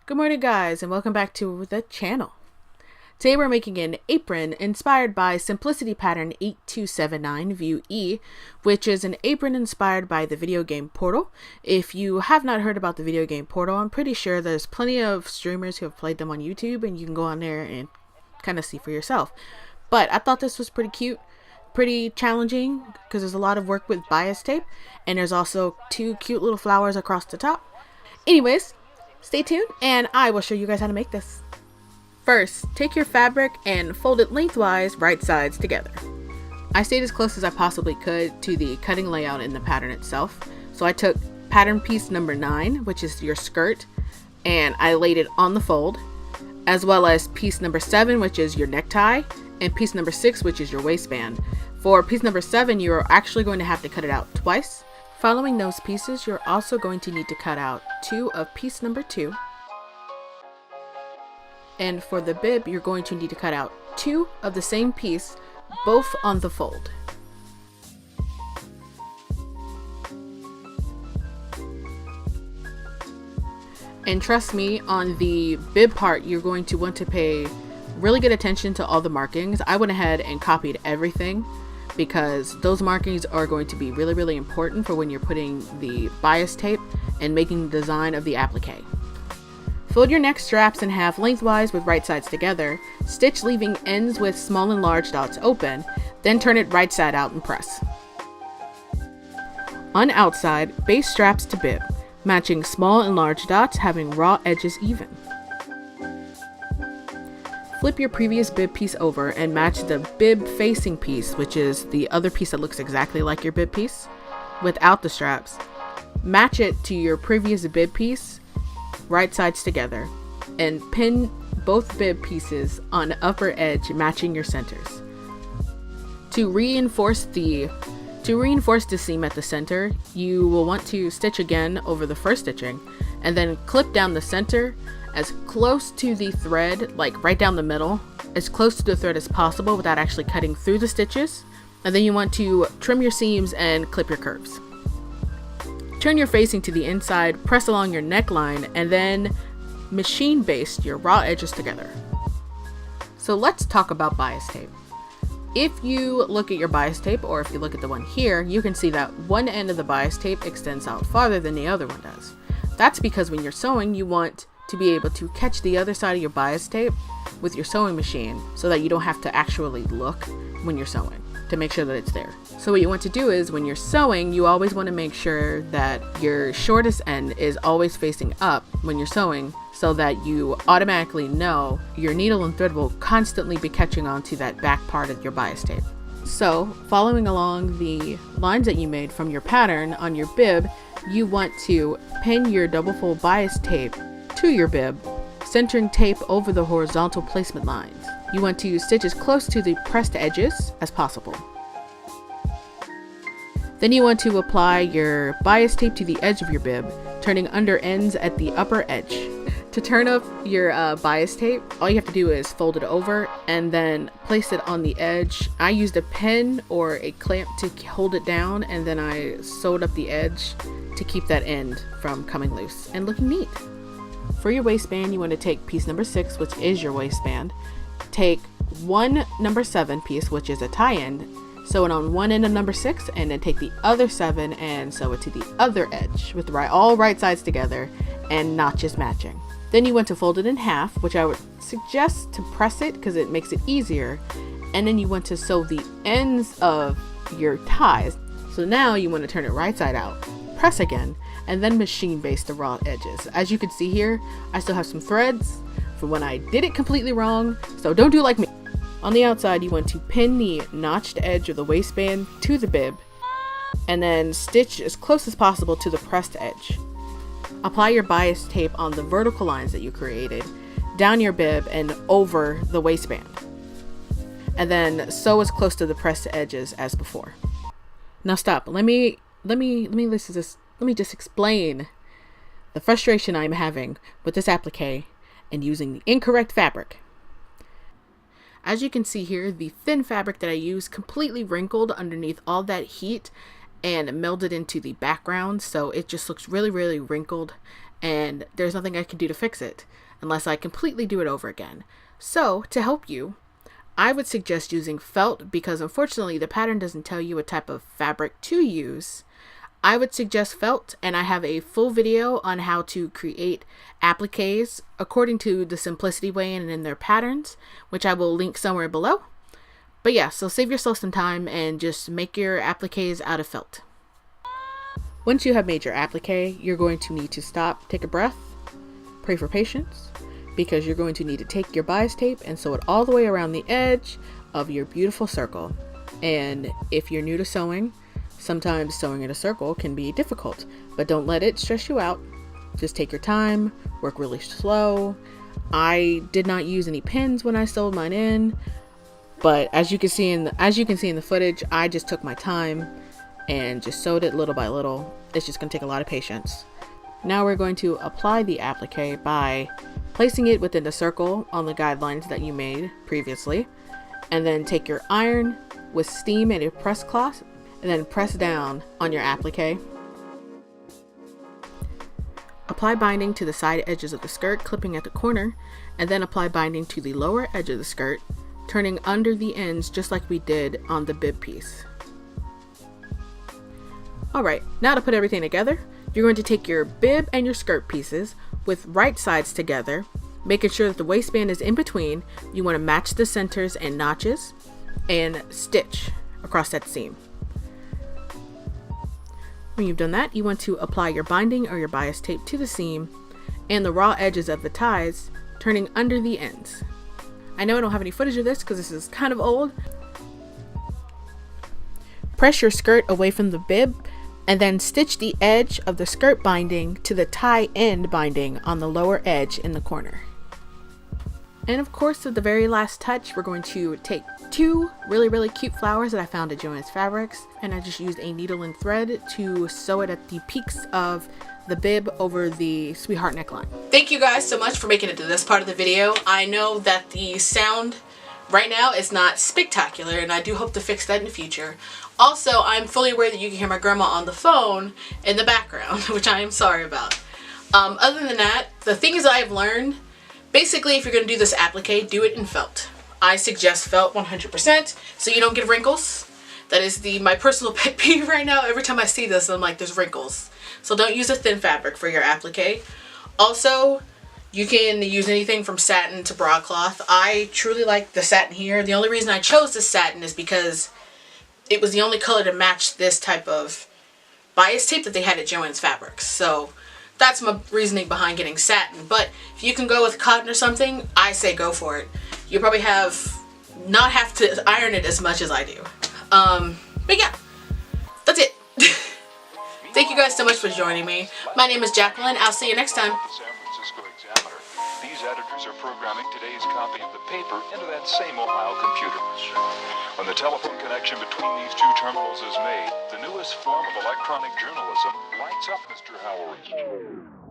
Good morning, guys, and welcome back to the channel. Today we're making an apron inspired by Simplicity Pattern 8279 View E, which is an apron inspired by the video game Portal. If you have not heard about the video game Portal, I'm pretty sure there's plenty of streamers who have played them on YouTube, and you can go on there and kind of see for yourself. But I thought this was pretty cute, pretty challenging, because there's a lot of work with bias tape, and there's also two cute little flowers across the top. Anyways, stay tuned and I will show you guys how to make this. First, take your fabric and fold it lengthwise, right sides together. I stayed as close as I possibly could to the cutting layout in the pattern itself. So I took pattern piece number 9, which is your skirt, and I laid it on the fold, as well as piece number 7, which is your necktie, and piece number 6, which is your waistband. For piece number 7, you're actually going to have to cut it out twice. Following those pieces, you're also going to need to cut out 2 of piece number 2. And for the bib, you're going to need to cut out 2 of the same piece, both on the fold. And trust me, on the bib part, you're going to want to pay really good attention to all the markings. I went ahead and copied everything, because those markings are going to be really important for when you're putting the bias tape and making the design of the applique. Fold your neck straps in half lengthwise with right sides together, stitch leaving ends with small and large dots open, then turn it right side out and press. On outside, base straps to bib, matching small and large dots having raw edges even. Flip your previous bib piece over and match the bib facing piece, which is the other piece that looks exactly like your bib piece, without the straps. Match it to your previous bib piece, right sides together, and pin both bib pieces on upper edge matching your centers. To reinforce the seam at the center, you will want to stitch again over the first stitching, and then clip down the center as close to the thread, like right down the middle, as close to the thread as possible without actually cutting through the stitches. And then you want to trim your seams and clip your curves. Turn your facing to the inside, press along your neckline, and then machine baste your raw edges together. So let's talk about bias tape. If you look at your bias tape, or if you look at the one here, you can see that one end of the bias tape extends out farther than the other one does. That's because when you're sewing, you want to be able to catch the other side of your bias tape with your sewing machine so that you don't have to actually look when you're sewing to make sure that it's there. So what you want to do is, when you're sewing, you always want to make sure that your shortest end is always facing up when you're sewing, so that you automatically know your needle and thread will constantly be catching on to that back part of your bias tape. So following along the lines that you made from your pattern on your bib, you want to pin your double fold bias tape to your bib, centering tape over the horizontal placement lines. You want to stitch as close to the pressed edges as possible. Then you want to apply your bias tape to the edge of your bib, turning under ends at the upper edge. To turn up your bias tape, all you have to do is fold it over and then place it on the edge. I used a pin or a clamp to hold it down, and then I sewed up the edge to keep that end from coming loose and looking neat. For your waistband, you want to take piece number 6, which is your waistband. Take one number 7 piece, which is a tie end, sew it on one end of number 6, and then take the other 7 and sew it to the other edge with all right sides together and notches matching. Then you want to fold it in half, which I would suggest to press it because it makes it easier. And then you want to sew the ends of your ties. So now you want to turn it right side out, press again, and then machine baste the raw edges. As you can see here, I still have some threads from when I did it completely wrong, so don't do like me. On the outside, you want to pin the notched edge of the waistband to the bib, and then stitch as close as possible to the pressed edge. Apply your bias tape on the vertical lines that you created, down your bib and over the waistband. And then sew as close to the pressed edges as before. Now stop. Let me just explain the frustration I'm having with this applique and using the incorrect fabric. As you can see here, the thin fabric that I used completely wrinkled underneath all that heat and melded into the background, so it just looks really wrinkled and there's nothing I can do to fix it unless I completely do it over again. So to help you, I would suggest using felt, because unfortunately the pattern doesn't tell you what type of fabric to use. I would suggest felt, and I have a full video on how to create appliques according to the Simplicity way and in their patterns, which I will link somewhere below. But yeah, so save yourself some time and just make your appliques out of felt. Once you have made your applique, you're going to need to stop, take a breath, pray for patience, because you're going to need to take your bias tape and sew it all the way around the edge of your beautiful circle. And if you're new to sewing, sometimes sewing in a circle can be difficult, but don't let it stress you out. Just take your time, work really slow. I did not use any pins when I sewed mine in, but as you can see in the footage, I just took my time and just sewed it little by little. It's just going to take a lot of patience. Now we're going to apply the applique by placing it within the circle on the guidelines that you made previously, and then take your iron with steam and a press cloth and then press down on your applique. Apply binding to the side edges of the skirt, clipping at the corner, and then apply binding to the lower edge of the skirt, turning under the ends just like we did on the bib piece. Alright, now to put everything together, you're going to take your bib and your skirt pieces with right sides together, making sure that the waistband is in between. You want to match the centers and notches and stitch across that seam. When you've done that, you want to apply your binding or your bias tape to the seam and the raw edges of the ties, turning under the ends. I know I don't have any footage of this because this is kind of old. Press your skirt away from the bib and then stitch the edge of the skirt binding to the tie end binding on the lower edge in the corner. And of course, at the very last touch, we're going to take two really cute flowers that I found at Joann's Fabrics, and I just used a needle and thread to sew it at the peaks of the bib over the sweetheart neckline. Thank you guys so much for making it to this part of the video. I know that the sound right now is not spectacular, and I do hope to fix that in the future. Also, I'm fully aware that you can hear my grandma on the phone in the background, which I am sorry about. Other than that, the things I have learned, basically, if you're going to do this applique, do it in felt. I suggest felt 100% so you don't get wrinkles. That is my personal pet peeve right now. Every time I see this, I'm like, there's wrinkles. So don't use a thin fabric for your applique. Also, you can use anything from satin to broadcloth. I truly like the satin here. The only reason I chose this satin is because it was the only color to match this type of bias tape that they had at Joann's Fabrics. So that's my reasoning behind getting satin. But if you can go with cotton or something, I say go for it. You'll probably not have to iron it as much as I do. But yeah, that's it. Thank you guys so much for joining me. My name is Jacqueline. I'll see you next time. These editors are programming today's copy of the paper into that same Ohio computer. When the telephone connection between these two terminals is made, the newest form of electronic journalism lights up Mr. Howard.